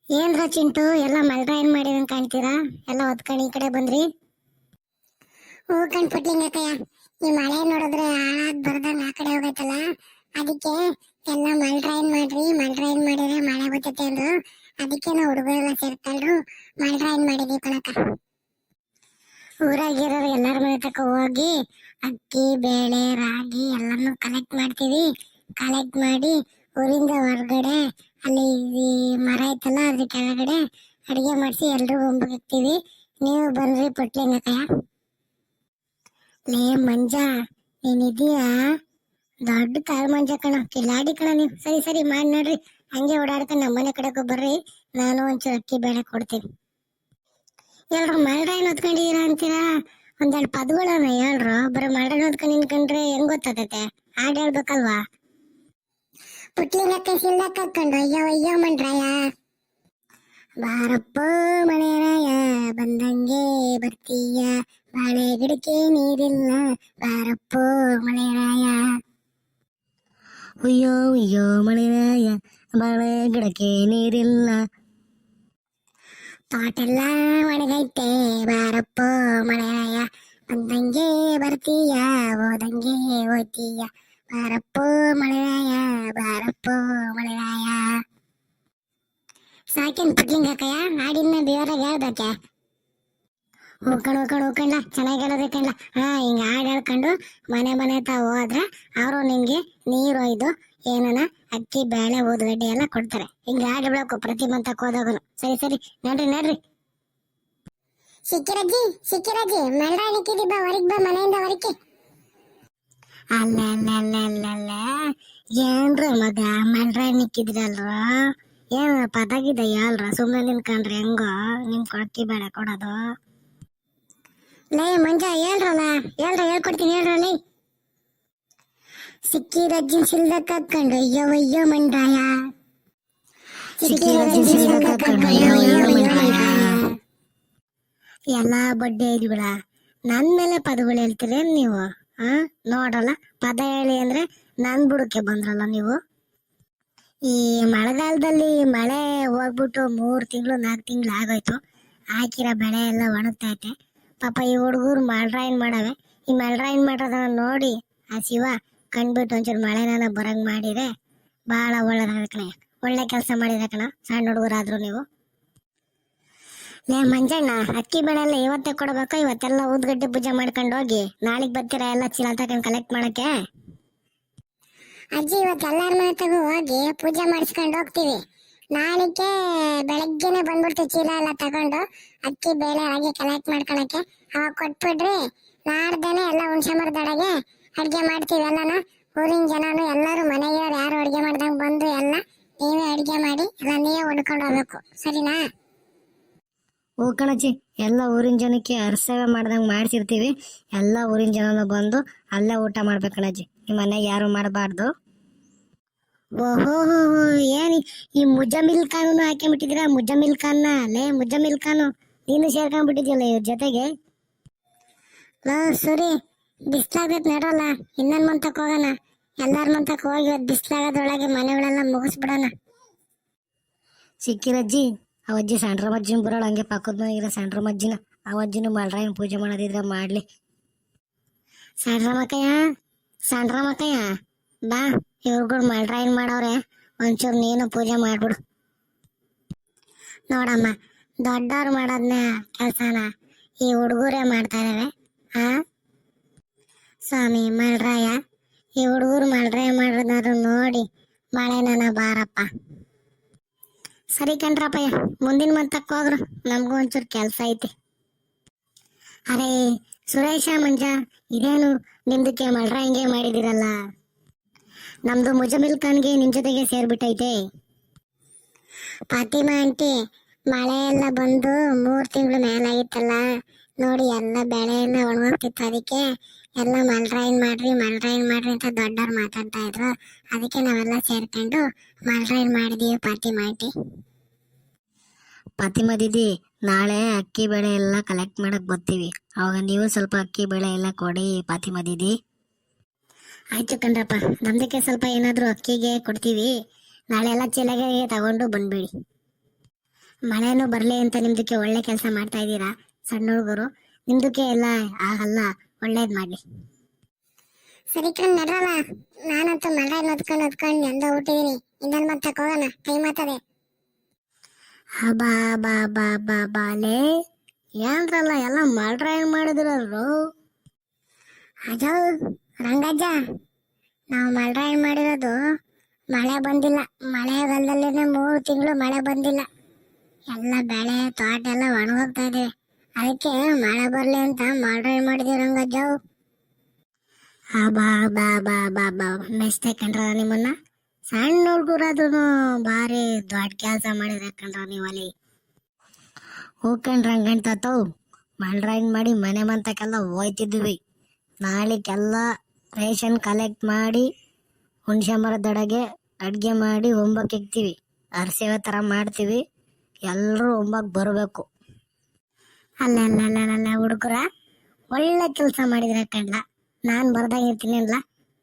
ಏನ್ರ ಚಿಂಟು ಎಲ್ಲ ಮಲ್ರ ಏನ್ ಮಾಡಿದಂಗ್ ಕಾಣ್ತೀರಾ? ಎಲ್ಲ ಹೊತ್ಕೊಂಡ್ ಈ ಕಡೆ ಬಂದ್ರಿ. ಹೂ ಕಣ್ಪುಟ್ಲಿಂಗಕ್ಕಯ್ಯ, ಈ ಮಳೆ ನೋಡಿದ್ರೆ ಹಾಳಾಗ್ ಬರ್ದಂಗ್ ಆ ಕಡೆ ಹೋಗೈತಲ್ಲ, ಅದಕ್ಕೆ ಎಲ್ಲ ಮಲ್ರ ಏನ್ ಮಾಡಿದ್ರೆ ಮಳೆ ಬರ್ತೈತೆ ಅಂದ್ರು. ಅದಕ್ಕೆ ನಾವು ಹುಡುಗರೆಲ್ಲ ಸೇರ್ಕೊಂಡ್ರು ಮಲ್ರ ಏನ್ ಮಾಡಿದ್ವಿ ಕಣಕ. ಊರಾಗಿರೋರು ಎಲ್ಲಾರ ಮನೆ ತಕ ಹೋಗಿ ಅಕ್ಕಿ ಬೇಳೆ ರಾಗಿ ಎಲ್ಲಾನು ಕಲೆಕ್ಟ್ ಮಾಡ್ತೀವಿ. ಕಲೆಕ್ಟ್ ಮಾಡಿ ಊರಿಂದ ಹೊರಗಡೆ ಅಲ್ಲಿ ಮರ ಐತಲ್ಲ ಅದ್ರ ಕೆಳಗಡೆ ಅಡಿಗೆ ಮಾಡಿಸಿ ಎಲ್ರು ಹಾಕ್ತಿವಿ. ನೀವು ಬನ್ರಿ ಪುಟ್ಲಿಂಗಕ್ಕಯ್ಯ. ಲೇ ಮಂಜ, ನೀನಿದೀಯಾ? ದೊಡ್ಡ ಕಾಳು ಮಂಜ ಕಣ, ಕಿಲಾಡಿ ಕಣ ನೀವು. ಸರಿ ಸರಿ ಮಾಡಿ ನೋಡ್ರಿ, ಹಂಗೆ ಓಡಾಡ್ಕೊಂಡು ನಮ್ಮನೆ ಕಡೆಗೂ ಬರ್ರಿ, ನಾನು ಒಂಚೂರು ಅಕ್ಕಿ ಬೇಳೆ ಕೊಡ್ತೀನಿ. ಎಲ್ರು ಮಲ್ರ ಏನ್ ಹೊತ್ಕೊಂಡಿದೀರಾ ಅಂತೀರಾ? ಒಂದೆರಡು ಪದಗಳನ್ನ ಹೇಳ್ರು. ಬರೀ ಮಲ್ರ ಹೊತ್ಕೊಂಡು ನಿಂತ್ಕೊಂಡ್ರೆ ಹೆಂಗ್ ಗೊತ್ತಾಗತ್ತೆ? ಹಾಡ್ ಹೇಳ್ಬೇಕಲ್ವಾ? ಪುಟ್ಲಿಂಗಕ್ಕ ಸಿಲ್ಲಕ್ಕ ಹಾಕೊಂಡು ಅಯ್ಯೋ ಅಯ್ಯೋ ಮಂಡ್ರಾಯ, ಬಾರಪ್ಪ ಮಳೆರಾಯ ಬಂದಂಗೆ ಬರ್ತೀಯ, ಬಾಳೆ ಗಿಡಕ್ಕೆ ನೀರಿಲ್ಲ ಬಾರಪ್ಪ ಮಳೆರಾಯ. ಅಯ್ಯೋ ಅಯ್ಯೋ ಮಳೆರಾಯ ಬಾಳೆ ಗಿಡಕ್ಕೆ ನೀರಿಲ್ಲ, ತೋಟೆಲ್ಲ ಒಣಗೈತೆ ಬಾರಪ್ಪ ಮಳೆರಾಯ, ಬಂದಂಗೆ ಬರ್ತೀಯ ಹೋದಂಗೆ ಹೋಯ್ತೀಯ, ಬಾರಪ್ಪ ಮಳೆರಾಯ ಬಾರಪ್ಪ ಮಳೆರಾಯ. ಸಾಕೇನ್ ಪುಟ್ಲಿಂಗಕ್ಕಯ್ಯ? ಹಾಡಿನ ದೇವರಾಗ ಹೇಳ್ಬೇಕೆ? ಹೋಗ್ಕೊಂಡ್ಲ ಚೆನ್ನಾಗಿ ಹೇಳೋದಕ್ಕಂಡ್ಲ. ಹಿಂಗ ಹಾಡು ಹೇಳ್ಕೊಂಡು ಮನೆ ಮನೆ ತಾವ ಹೋದ್ರೆ ಅವರು ನಿಮ್ಗೆ ನೀರು ಒಯ್ದು ಏನನ ಅಕ್ಕಿ ಬೇಳೆ ಊದ್ಗಡ್ಡೆ ಎಲ್ಲ ಕೊಡ್ತಾರೆ. ಹಿಂಗ ಹಾಡು ಬಿಡಕು ಪ್ರತಿ ಮಂತಕ್ ಹೋದಾಗನು. ಸರಿ ಸರಿ ನಡ್ರಿ. ಸಿಕ್ಕಿರಜ್ಜಿ ಮಲ್ರ ನಿಕ್ಕಿದಿ, ಬಾ ಹೊರಗ್ ಬಾ, ಮನೆಯಿಂದ ಹೊರಕ್ಕೆ. ಅಲ್ಲ ಏನ್ರ ಮಗ ಮಲ್ರ ನಿಕ್ಕಿದ್ರಲ್ರ? ಏನ್ ಪದಾಗಿದ ಅಲ್ರ? ಸುಮ್ಮನೆ ನಿನ್ಕಂಡ್ರಿ ಹೆಂಗೋ ನಿಮ್ ಕೊಡಕ್ಕಿ ಬೇಡ ಕೊಡೋದು. ಲೇ ಮಂಜ ಹೇಳ್ಕೊಡ್ತೀನಿ ಹೇಳ್ರಲ್ಲ. ಸಿಕ್ಕಿರಜ್ಜಿನ ಸಿಲ್ದಕ್ ಹಾಕೊಂಡು ಅಯ್ಯೋ ಅಯ್ಯೋ ಮಂಡ್ರಾಯ, ಎಲ್ಲಾ ಬಡ್ಡಿ ಐದ್ಬಿಡ. ನನ್ ಮೇಲೆ ಪದಗಳು ಹೇಳ್ತೀರೇನ್ ನೀವು? ನೋಡಲ್ಲ, ಪದ ಹೇಳಿ ಅಂದ್ರೆ ನನ್ ಬುಡಕ್ಕೆ ಬಂದ್ರಲ್ಲ ನೀವು. ಈ ಮಳೆಗಾಲದಲ್ಲಿ ಮಳೆ ಹೋಗ್ಬಿಟ್ಟು 3 ತಿಂಗಳು 4 ತಿಂಗಳು ಆಗೋಯ್ತು. ಹಾಕಿರೋ ಬೆಳೆ ಎಲ್ಲ ಒಣಗ್ತೈತೆ. ಪಾಪ ಈ ಹುಡುಗರು ಮಲ್ರ ಏನ್ ಮಾಡವೆ. ಈ ಮಲ್ರ ಏನ್ ಮಾಡೋದನ್ನ ನೋಡಿ ಆ ಶಿವ ಕಂಡ್ಬಿಟ್ಟು ಒಂಚೂರು ಮಳೆನ ಬರಂಗ್ ಮಾಡಿದ್ರೆ ಬಹಳ ಒಳ್ಳೇದಾಗಣ. ಒಳ್ಳೆ ಕೆಲಸ ಮಾಡಿದ್ರೆ ಕಣ, ಸಣ್ಣ ಹುಡುಗರಾದ್ರು ನೀವು. ಲೇ ಮಂಜಣ್ಣ, ಅಕ್ಕಿ ಬೆಳೆ ಎಲ್ಲ ಇವತ್ತೇ ಕೊಡ್ಬೇಕು. ಇವತ್ತೆಲ್ಲ ಊದ್ಗಡ್ಡೆ ಪೂಜೆ ಮಾಡ್ಕೊಂಡು ಹೋಗಿ ನಾಳೆಗ್ ಬರ್ತೀರಾ ಎಲ್ಲ ಚೀಲ ತಗೊಂಡ್ ಕಲೆಕ್ಟ್ ಮಾಡಕ್ಕೆ? ಅಜ್ಜಿ ಇವತ್ತು ಎಲ್ಲಾರ ಮನೆ ತಗೋ ಹೋಗಿ ಪೂಜೆ ಮಾಡಿಸ್ಕೊಂಡು ಹೋಗ್ತೀವಿ. ನಾಳೆಗೆ ಬೆಳಗ್ಗೆನೆ ಬಂದ್ಬಿಡ್ತೀವಿ ಚೀಲ ಎಲ್ಲ ತಗೊಂಡು ಅಕ್ಕಿ ಬೇಳೆ ರಾಗಿ ಕಲೆಕ್ಟ್ ಮಾಡ್ಕೊಳಕ್ಕೆ. ಅವಾಗ ಕೊಟ್ಬಿಡ್ರಿ, ನಾಡ್ದೇನೆ ಎಲ್ಲ ಹುಣ್ಸೆ ಮರದೊಳಗೆ ಅಡ್ಗೆ ಮಾಡ್ತೀವಿ. ಎಲ್ಲಾನ ಊರಿನ ಜನನು ಎಲ್ಲರೂ ಮನೆಗಿರೋರು ಯಾರು ಅಡ್ಗೆ ಮಾಡ್ದಂಗ್ ಬಂದು ಎಲ್ಲ ನೀವೇ ಅಡ್ಗೆ ಮಾಡಿ ಎಲ್ಲ ನೀವೇ ಹೊಡ್ಕೊಂಡು ಹೋಗ್ಬೇಕು, ಸರಿನಾ? ಓ ಕಣಜ್ಜಿ, ಎಲ್ಲ ಊರಿನ ಜನಕ್ಕೆ ಅರ್ಸೇವೆ ಮಾಡ್ದಂಗ್ ಮಾಡ್ಸಿರ್ತೀವಿ. ಎಲ್ಲ ಊರಿನ ಜನನು ಬಂದು ಅಲ್ಲೇ ಊಟ ಮಾಡ್ಬೇಕು ಕಣಜ್ಜಿ. ನಿಮ್ಮ ಮನೆಗೆ ಯಾರು ಮಾಡಬಾರ್ದು. ಓಹೋ ಏನ್ ಈ ಮುಜಮಿಲ್ ಖಾನು ಹಾಕೊಂಡ್ಬಿಟ್ಟಿದ್ರ? ಮುಜಮಿಲ್ ಖಾನ್ ಲೇ ಮುಜಮಿಲ್ ಖಾನು, ನೀನು ಸೇರ್ಕೊಂಡ್ಬಿಟ್ಟಿದ್ಯಲ್ಲ ಇವ್ರ ಜೊತೆಗೆ. ಸರಿ, ಬಿಸ್ಲಾಗತ್ ನಡೋಲ್ಲ, ಇನ್ನೊಂದ್ ಮಂತಕ್ ಹೋಗೋಣ. ಎಲ್ಲಾರ ಮಂತಕ್ ಹೋಗಿ ಬಿಸ್ಲಾಗದ್ರೊಳಗೆ ಮನೆಗಳೆಲ್ಲ ಮುಗಿಸ್ಬಿಡೋಣ. ಸಿಕ್ಕಿರಜ್ಜಿ, ಅವಜ್ಜಿ ಸಂಡ್ರಮಜ್ಜಿನ ಬರೋಳ, ಹಂಗೆ ಪಕ್ಕದ ಮನೆಗಿರೋ ಸಂಡ್ರಮಜ್ಜಿನ, ಅವಜ್ಜಿನ ಮಲ್ರಾಯನ್ ಪೂಜೆ ಮಾಡೋದಿದ್ರೆ ಮಾಡ್ಲಿ. ಸಂಡ್ರಮಕ್ಕಯ್ಯ ಬಾ, ಇವ್ರುಗಳು ಮಲ್ರಾಯನ್ ಮಾಡವ್ರೆ, ಒಂಚೂರು ನೀನು ಪೂಜೆ ಮಾಡ್ಬಿಡು. ನೋಡಮ್ಮ, ದೊಡ್ಡವ್ರು ಮಾಡೋದ್ನ ಕೆಲ್ಸನ ಈ ಹುಡುಗರೇ ಮಾಡ್ತಾ ಇದಾರೆ. ಸ್ವಾಮಿ ಮಲ್ರಾಯ, ಈ ಹುಡುಗರು ಮಲ್ರಾಯ ಮಾಡೋದಾದ್ರು ನೋಡಿ ಮಳೆನ ಬಾರಪ್ಪ. ಸರಿ ಕಣ್ರಪ್ಪಯ್ಯ, ಮುಂದಿನ ಮಂತಕ್ ಹೋಗ್ರು, ನಮ್ಗೂ ಒಂಚೂರು ಕೆಲ್ಸ ಐತಿ. ಅರೇ ಸುರೇಶ ಮಂಜ, ಇದೇನು ನಿಮ್ದಕ್ಕೆ ಮಲ್ರ ಹಿಂಗೆ ಮಾಡಿದಿರಲ್ಲ? ನಮ್ದು ಮುಜಮಿಲ್ ಖಾನ್ಗೆ ನಿಮ್ ಜೊತೆಗೆ ಸೇರ್ಬಿಟ್ಟೈತೆ. ಫಾತಿಮಾ ಆಂಟಿ, ಮಳೆ ಎಲ್ಲ ಬಂದು 3 ತಿಂಗಳು ಮೇಲಾಗಿತ್ತಲ್ಲ ನೋಡಿ, ಎಲ್ಲ ಬೆಳೆ ಎಲ್ಲ ಒಣಗೋಗ್ತಿತ್ತು. ಅದಕ್ಕೆ ಎಲ್ಲ ಮಲ್ರಾಯನ್ ಮಾಡ್ರಿ ಅಂತ ದೊಡ್ಡವ್ರು ಮಾತಾಡ್ತಾ ಇದ್ರು. ಅದಕ್ಕೆ ನಾವೆಲ್ಲ ಸೇರ್ಕೊಂಡು ಮಲ್ರಾಯನ್ ಮಾಡಿದೀವಿ ಫಾತಿಮಾ ಆಂಟಿ. ಫಾತಿಮಾ ದೀದಿ, ನಾಳೆ ಅಕ್ಕಿ ಬೆಳೆ ಎಲ್ಲ ಕಲೆಕ್ಟ್ ಮಾಡಕ್ ಬರ್ತೀವಿ. ಅವಾಗ ನೀವು ಸ್ವಲ್ಪ ಅಕ್ಕಿ ಬೆಳೆ ಎಲ್ಲ ಕೊಡಿ ಫಾತಿಮಾ ದೀದಿ. ಆಯ್ತು ಕಣ್ರಪ್ಪ, ನಮ್ದಕ್ಕೆ ಸ್ವಲ್ಪ ಏನಾದ್ರು ಅಕ್ಕಿಗೆ ಕೊಡ್ತೀವಿ. ನಾಳೆ ಎಲ್ಲ ಚೀಲಗೆ ತಗೊಂಡು ಬಂದ್ಬಿಡಿ. ಮಳೆನೂ ಬರ್ಲಿ ಅಂತ ನಿಮ್ದಕ್ಕೆ ಒಳ್ಳೆ ಕೆಲಸ ಮಾಡ್ತಾ ಇದ್ದೀರಾ ಸಣ್ಣ ಹುಡುಗರು. ನಿಮ್ದಕ್ಕೆ ಎಲ್ಲ ಆಗಲ್ಲ, ಒಳ್ಳೇದ್ ಮಾಡ್ಲಿ. ಸರಿ ಕಣ್ ನಡ್ರಲ್ಲ, ನಾನಂತೂ ಮಳೆ ಓದ್ಕೊಂಡು ಎಂದ ಹುಟ್ಟಿದೀನಿ. ಇನ್ನೊಂದ್ ಮತ್ತೆ ಹೋಗೋಣ, ಟೈಮ್ ಆಗ್ತದೆ. ಬಾ ಬಾ ಬಾ ಬಾ ಬಾಲೆ ಏನ್ರಲ್ಲ ಎಲ್ಲ ಮಾಡ್ರ ಏನ್ ಮಾಡಿದ್ರಲ್ರು. ಅಜೋ ರಂಗಜ್ಜ, ನಾವು ಮಲ್ರಾಯ್ ಮಾಡಿರೋದು ಮಳೆ ಬಂದಿಲ್ಲ. ಮಳೆಗಾಲದಲ್ಲಿನೇ 3 ತಿಂಗಳು ಮಳೆ ಬಂದಿಲ್ಲ. ಎಲ್ಲ ಬೆಳೆ ತೋಟ ಎಲ್ಲ ಒಣಗೋಗ್ತಾ ಇದೆ. ಅದಕ್ಕೆ ಮಳೆ ಬರ್ಲಿ ಅಂತ ಮಲ್ರಾಯ್ ಮಾಡಿದೀವಿ ರಂಗಜ್ಜ. ಬಾ ಬಾ ಬಾ ಬಾ ಬಾ ಮೆಚ್ತೆ ಕಣ್ರ ನಿಮ್ಮನ್ನ. ಸಣ್ಣ ಹುಡುಗರಾದ್ರೂ ಭಾರಿ ದೊಡ್ಡ ಕೆಲಸ ಮಾಡಿದ್ರೆ ಕಣ್ರ ನೀವಲ್ಲಿ. ಹೋಗ್ಕಂಡ್ರಂಗಂಡ್ ತಾತವ್ ಮಲ್ರಾಯಿನ್ ಮಾಡಿ ಮನೆ ಮಂತಕ್ಕೆಲ್ಲ ಹೋಯ್ತಿದ್ವಿ. ನಾಳೆಗೆಲ್ಲ ರೇಷನ್ ಕಲೆಕ್ಟ್ ಮಾಡಿ ಹುಣಸೆ ಮರದೊಳಗೆ ಅಡ್ಗೆ ಮಾಡಿ ಒಂಬಕ್ಕೆ ಇಕ್ತೀವಿ. ಅರಸೇವೆ ಥರ ಮಾಡ್ತೀವಿ. ಎಲ್ಲರೂ ಒಂಬಕ್ಕೆ ಬರಬೇಕು. ಅಲ್ಲ ಹುಡುಗರ ಒಳ್ಳೆ ಕೆಲಸ ಮಾಡಿದ್ರೆ ಕಂಡ್ಲ. ನಾನ್ ಬರ್ದಾಗಿರ್ತೀನಿ ಅಲ್ಲ,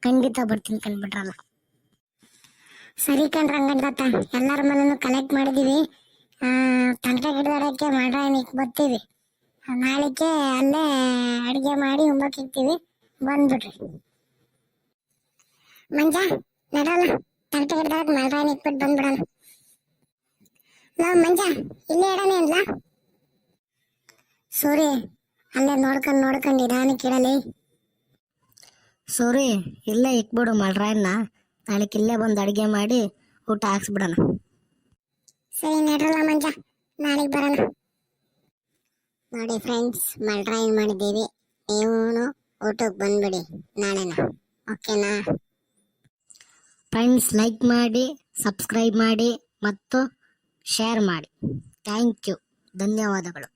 ಖಂಡಿತ ಬರ್ತೀನಿ ಕಂಡ್ಬಿಟ್ರಲ್ಲ. ಸರಿ ಕಣ್ ರಂಗಣ್ಣ, ಎಲ್ಲರ ಮನೇನು ಕಲೆಕ್ಟ್ ಮಾಡಿದೀವಿ. ತಂಟೆ ಗಿಡದಡಕ್ಕೆ ಮಲ್ರಾಯನಿಕ್ ಬರ್ತೀವಿ. ನಾಳೆಗೆ ಅಲ್ಲೇ ಅಡ್ಗೆ ಮಾಡಿ ಉಂಬಕ್ಕೆ ಇಕ್ತೀವಿ, ಬಂದ್ಬಿಡ್ರಿ. ಮಂಜ ನಡಲ್ಲ, ತಂಟೆ ಗಿಡದಾಗ ಮಲ್ರಾಯನ್ ಇಕ್ಬಿಟ್ಟು ಬಂದ್ಬಿಡೋಣ. ಮಂಜ ಇಲ್ಲೇ ಇಡೋಣ ಇಲ್ಲ ಸೂರಿ, ಅಲ್ಲೇ ನೋಡ್ಕೊಂಡು ನಿಧಾನಕ್ಕೆ ಇಡಲಿ. ಸೋರಿ ಇಲ್ಲೇ ಇಕ್ಬಿಡು ಮಲ್ರಾಯನ್ನ. ನಾಳೆಗೆ ಇಲ್ಲೇ ಬಂದು ಅಡುಗೆ ಮಾಡಿ ಊಟ ಹಾಕ್ಸ್ಬಿಡೋಣ. ಸರಿ ನಡ್ರಲ್ಲ ಮಂಜ, ನಾಳೆಗೆ ಬರೋಣ. ನೋಡಿ ಫ್ರೆಂಡ್ಸ್, ಮಲ್ರಾಯನ್ ಮಾಡಿದ್ದೀವಿ. ನೀವು ಊಟಕ್ಕೆ ಬಂದ್ಬಿಡಿ ನಾಳೆನ, ಓಕೆನಾ? ಫ್ರೆಂಡ್ಸ್, ಲೈಕ್ ಮಾಡಿ, ಸಬ್ಸ್ಕ್ರೈಬ್ ಮಾಡಿ ಮತ್ತು ಶೇರ್ ಮಾಡಿ. ಥ್ಯಾಂಕ್ ಯು, ಧನ್ಯವಾದಗಳು.